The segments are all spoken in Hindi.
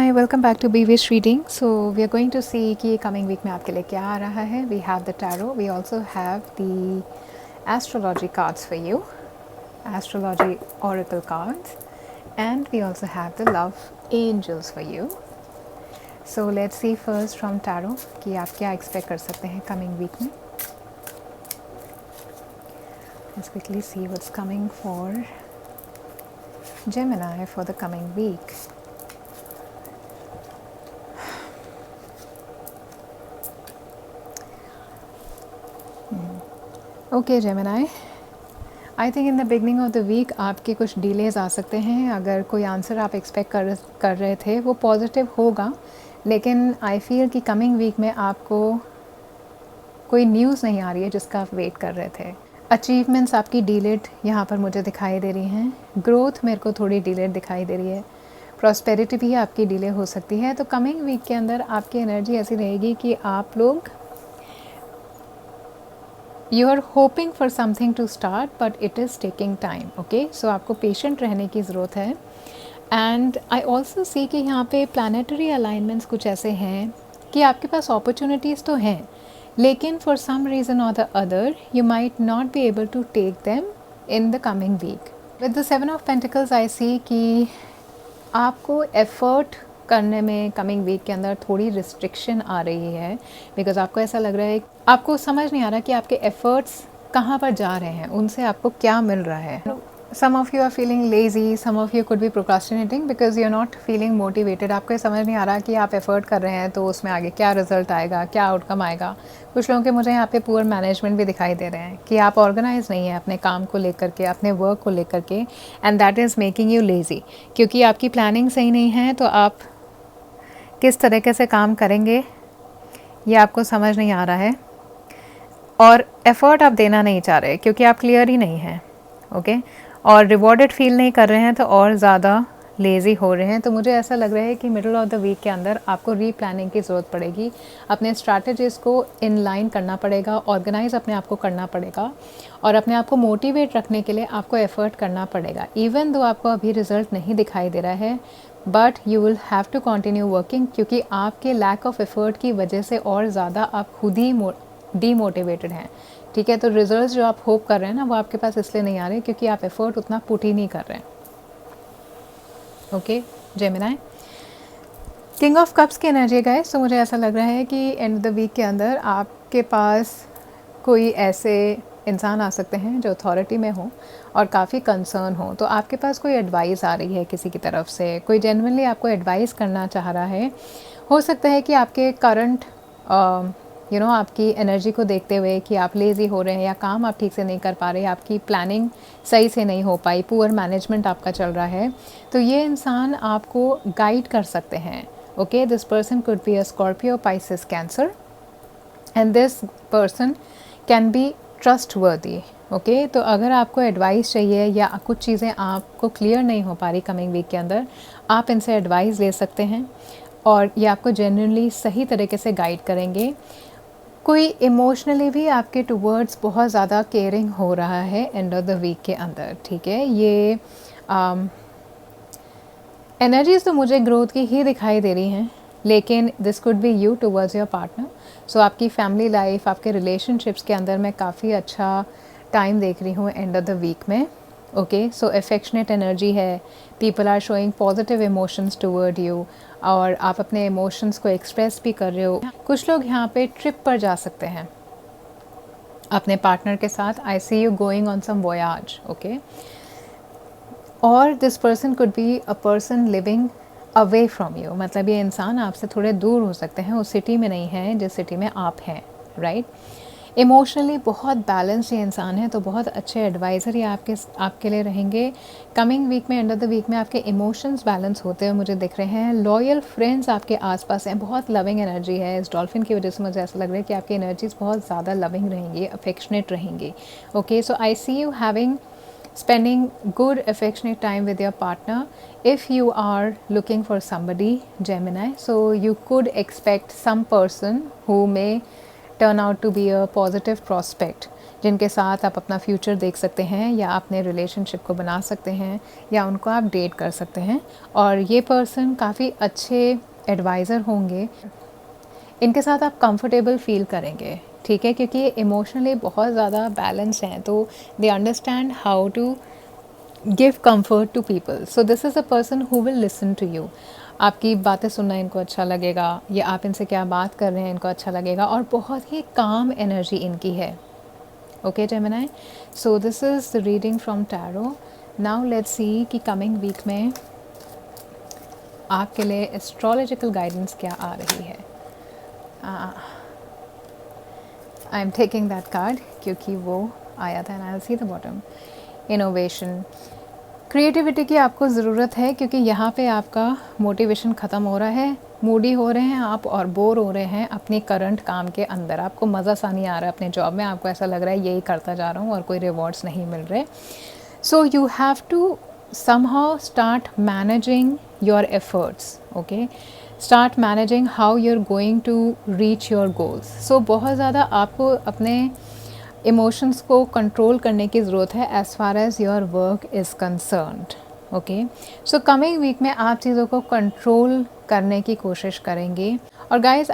Gemini, welcome back to BV's reading. So we are going to see कि coming week में आपके लिए क्या आ रहा है. We have the tarot. We also have the astrology cards for you, astrology oracle cards, and we also have the love angels for you. So let's see first from tarot कि आप क्या expect कर सकते हैं coming week में. Let's quickly see what's coming for Gemini for the coming week. Okay Gemini, I think in the beginning of the week आपके कुछ डिलेज आ सकते हैं. अगर कोई आंसर आप एक्सपेक्ट कर रहे थे वो पॉजिटिव होगा, लेकिन आई फील कि कमिंग वीक में आपको कोई न्यूज़ नहीं आ रही है जिसका आप वेट कर रहे थे. अचीवमेंट्स आपकी डिलेड यहाँ पर मुझे दिखाई दे रही हैं. ग्रोथ मेरे को थोड़ी डिलेड दिखाई दे रही है. प्रॉस्पेरिटी भी आपकी डिले हो सकती है. तो कमिंग वीक के अंदर आपकी एनर्जी ऐसी रहेगी कि आप लोग you are hoping for something to start but it is taking time. Okay, so आपको पेशेंट रहने की ज़रूरत है. एंड आई ऑल्सो सी कि यहाँ पे प्लानिटरी अलाइनमेंट्स कुछ ऐसे हैं कि आपके पास अपॉर्चुनिटीज़ तो हैं, लेकिन for some reason or the other you might not be able to take them in the coming week. With the 7 of pentacles I see कि आपको एफर्ट करने में कमिंग वीक के अंदर थोड़ी रिस्ट्रिक्शन आ रही है. बिकॉज आपको ऐसा लग रहा है, आपको समझ नहीं आ रहा कि आपके एफर्ट्स कहाँ पर जा रहे हैं, उनसे आपको क्या मिल रहा है. Some of you are feeling lazy, some of you could be procrastinating because you are not feeling motivated. आपको ये समझ नहीं आ रहा कि आप एफर्ट कर रहे हैं तो उसमें आगे क्या रिजल्ट आएगा, क्या आउटकम आएगा. कुछ लोगों के मुझे यहाँ पे पुअर मैनेजमेंट भी दिखाई दे रहे हैं कि आप ऑर्गेनाइज नहीं है अपने काम को लेकर के, अपने वर्क को लेकर के, and that is making you lazy. क्योंकि आपकी प्लानिंग सही नहीं है तो आप किस तरीके से काम करेंगे ये आपको समझ नहीं आ रहा है, और एफ़र्ट आप देना नहीं चाह रहे क्योंकि आप क्लियर ही नहीं हैं. ओके, और रिवॉर्डेड फील नहीं कर रहे हैं तो और ज़्यादा लेज़ी हो रहे हैं. तो मुझे ऐसा लग रहा है कि मिडल ऑफ द वीक के अंदर आपको रीप्लानिंग की ज़रूरत पड़ेगी. अपने स्ट्रैटेजीज़ को इन लाइन करना पड़ेगा, ऑर्गेनाइज अपने आप को करना पड़ेगा, और अपने आप को मोटिवेट रखने के लिए आपको एफ़र्ट करना पड़ेगा. इवन दो आपको अभी रिज़ल्ट नहीं दिखाई दे रहा है, but you will have to continue working, क्योंकि आपके लैक ऑफ एफर्ट की वजह से और ज़्यादा आप खुद ही डीमोटिवेटेड हैं. ठीक है, तो रिजल्ट्स जो आप होप कर रहे हैं ना वो आपके पास इसलिए नहीं आ रहे क्योंकि आप एफर्ट उतना पुट ही नहीं कर रहे हैं. Okay Gemini, king of cups की एनर्जी गाइस. तो मुझे ऐसा लग रहा है कि एंड ऑफ द वीक के अंदर आपके पास कोई ऐसे इंसान आ सकते हैं जो अथॉरिटी में हो और काफ़ी कंसर्न हो. तो आपके पास कोई एडवाइस आ रही है किसी की तरफ से, कोई जेन्युइनली आपको एडवाइस करना चाह रहा है. हो सकता है कि आपके करंट आपकी एनर्जी को देखते हुए कि आप लेज़ी हो रहे हैं या काम आप ठीक से नहीं कर पा रहे, आपकी प्लानिंग सही से नहीं हो पाई, पुअर मैनेजमेंट आपका चल रहा है, तो ये इंसान आपको गाइड कर सकते हैं. Okay, this person could be a Scorpio, Pisces, cancer, and this person can be trustworthy. Okay, तो अगर आपको एडवाइस चाहिए या कुछ चीज़ें आपको क्लियर नहीं हो पा रही कमिंग वीक के अंदर, आप इनसे एडवाइस ले सकते हैं और ये आपको जेन्युइनली सही तरीके से गाइड करेंगे. कोई इमोशनली भी आपके टुवर्ड्स बहुत ज़्यादा केयरिंग हो रहा है एंड ऑफ द वीक के अंदर. ठीक है, ये एनर्जीज़ तो मुझे ग्रोथ की ही दिखाई दे रही हैं, लेकिन this could be you towards your partner. So आपकी फैमिली लाइफ, आपके रिलेशनशिप्स के अंदर मैं काफ़ी अच्छा टाइम देख रही हूँ एंड ऑफ द वीक में. ओके, सो अफेक्शनेट एनर्जी है, people are showing positive emotions toward you, और आप अपने इमोशंस को एक्सप्रेस भी कर रहे हो. कुछ लोग यहाँ पे ट्रिप पर जा सकते हैं अपने पार्टनर के साथ. I see you going on some voyage. Okay, और this person could be a person living away from you. मतलब ये इंसान आपसे थोड़े दूर हो सकते हैं, उस सिटी में नहीं है जिस सिटी में आप हैं. राइट, इमोशनली बहुत बैलेंस ये इंसान है, तो बहुत अच्छे एडवाइज़र ये आपके लिए रहेंगे. कमिंग वीक में, एंड ऑफ द वीक में आपके इमोशंस बैलेंस होते हुए मुझे दिख रहे हैं. लॉयल फ्रेंड्स आपके आसपास हैं, बहुत लविंग एनर्जी है. इस डॉल्फिन की वजह से मुझे ऐसा लग रहा है कि आपकी एनर्जीज बहुत ज़्यादा लविंग रहेंगी, अफेक्शनेट रहेंगी. Okay, so I see you having spending good affectionate time with your partner. If you are looking for somebody, Gemini, so you could expect some person who may turn out to be a positive prospect, जिनके साथ आप अपना फ्यूचर देख सकते हैं या अपने रिलेशनशिप को बना सकते हैं या उनको आप डेट कर सकते हैं। और ये पर्सन काफ़ी अच्छे एडवाइज़र होंगे, इनके साथ आप कंफर्टेबल फील करेंगे, ठीक है, क्योंकि ये इमोशनली बहुत ज़्यादा बैलेंस हैं, तो they understand how to give comfort to people. So this is a person who will listen to you. आपकी बातें सुनना इनको अच्छा लगेगा, या आप इनसे क्या बात कर रहे हैं इनको अच्छा लगेगा, और बहुत ही काम एनर्जी इनकी है। Okay Gemini, so this is the reading from tarot. Now let's सी कि कमिंग वीक में आपके लिए एस्ट्रोलॉजिकल गाइडेंस क्या आ रही है। I am taking that card क्योंकि वो आया था, and I will see the bottom. Innovation, creativity की आपको ज़रूरत है, क्योंकि यहाँ पे आपका मोटिवेशन ख़त्म हो रहा है, मूडी हो रहे हैं आप और बोर हो रहे हैं अपनी करंट काम के अंदर। आपको मज़ा सा नहीं आ रहा है अपने जॉब में, आपको ऐसा लग रहा है यही करता जा रहा हूँ और कोई रिवॉर्ड्स नहीं मिल रहे। So you have to somehow start managing your efforts, okay, start managing how you're going to reach your goals. So बहुत ज़्यादा आपको अपने इमोशंस को कंट्रोल करने की ज़रूरत है as far as your work is concerned. Okay, so coming week में आप चीज़ों को कंट्रोल करने की कोशिश करेंगे। और गाइस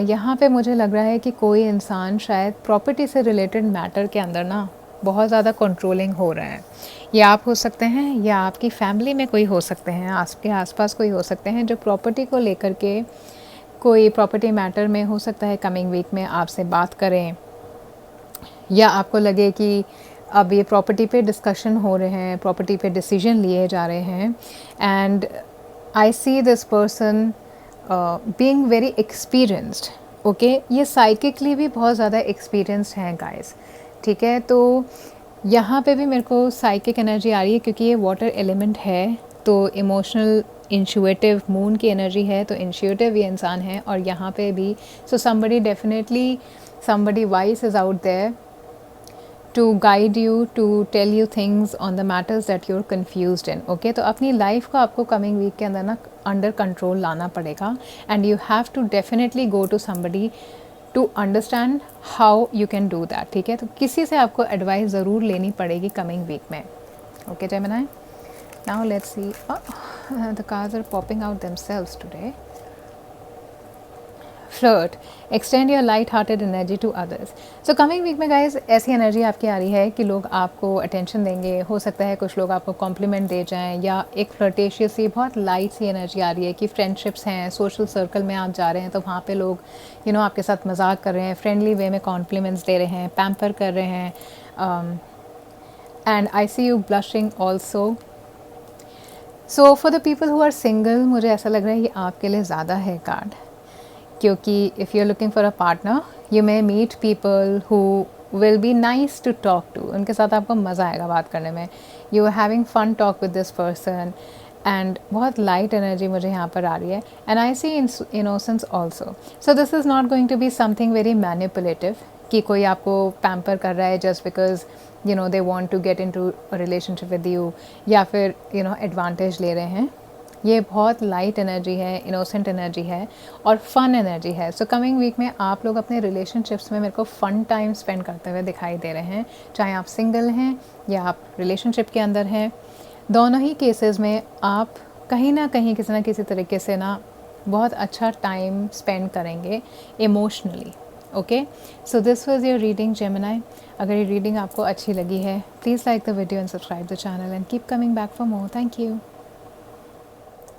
यहाँ पे मुझे लग रहा है कि कोई इंसान शायद प्रॉपर्टी से रिलेटेड मैटर के अंदर ना बहुत ज़्यादा कंट्रोलिंग हो रहा है। ये आप हो सकते हैं या आपकी फैमिली में कोई हो सकते हैं, आपके आसपास कोई हो सकते हैं जो प्रॉपर्टी को लेकर के कोई प्रॉपर्टी मैटर में हो सकता है कमिंग वीक में आपसे बात करें, या आपको लगे कि अब ये प्रॉपर्टी पे डिस्कशन हो रहे हैं, प्रॉपर्टी पे डिसीजन लिए जा रहे हैं। And I see this person being very experienced. Okay, ये साइकिकली भी बहुत ज़्यादा एक्सपीरियंस्ड हैं गाइस, ठीक है। तो यहाँ पे भी मेरे को साइकिक एनर्जी आ रही है, क्योंकि ये वाटर एलिमेंट है, तो इमोशनल इंट्यूटिव मून की एनर्जी है, तो इंट्यूटिव ये इंसान है। और यहाँ पे भी so somebody definitely somebody wise is out there to guide you, to tell you things on the matters that you're confused in. Okay, तो अपनी लाइफ को आपको कमिंग वीक के अंदर ना अंडर कंट्रोल लाना पड़ेगा, and you have to definitely go to somebody to understand how you can do that, ठीक है। तो किसी से आपको एडवाइस ज़रूर लेनी पड़ेगी कमिंग वीक में। Okay Gemini, now let's see the cards are popping out themselves today. Flirt, extend your light hearted energy to others. So coming week में गाइज ऐसी एनर्जी आपकी आ रही है कि लोग आपको अटेंशन देंगे, हो सकता है कुछ लोग आपको कॉम्प्लीमेंट दे जाएं, या एक फ्लर्टेशियस सी बहुत लाइट सी एनर्जी आ रही है कि फ्रेंडशिप्स हैं, सोशल सर्कल में आप जा रहे हैं तो वहाँ पे लोग आपके साथ मजाक कर रहे हैं, फ्रेंडली वे में कॉम्प्लीमेंट्स दे रहे हैं, पैम्पर कर रहे हैं। And I see you blushing also. So for the people who are single, मुझे ऐसा लग रहा है ये आपके लिए ज़्यादा है कार्ड, क्योंकि if you are looking for a partner you may meet people who will be nice to talk to, उनके साथ आपको मज़ा आएगा बात करने में। You are having fun talk with this person, and बहुत लाइट एनर्जी मुझे यहाँ पर आ रही है। And I see innocence also. So this is not going to be something very manipulative कि कोई आपको पैम्पर कर रहा है just because they want to get into relationship with you, या फिर एडवांटेज ले रहे हैं। ये बहुत लाइट एनर्जी है, इनोसेंट एनर्जी है और फन एनर्जी है। सो कमिंग वीक में आप लोग अपने रिलेशनशिप्स में मेरे को फ़न टाइम स्पेंड करते हुए दिखाई दे रहे हैं, चाहे आप सिंगल हैं या आप रिलेशनशिप के अंदर हैं। दोनों ही केसेस में आप कहीं ना कहीं किसी ना किसी तरीके से ना बहुत अच्छा टाइम स्पेंड करेंगे emotionally. Okay, so this was your reading Gemini. अगर ये रीडिंग आपको अच्छी लगी है please like the video and subscribe the channel and keep coming back for more. Thank you.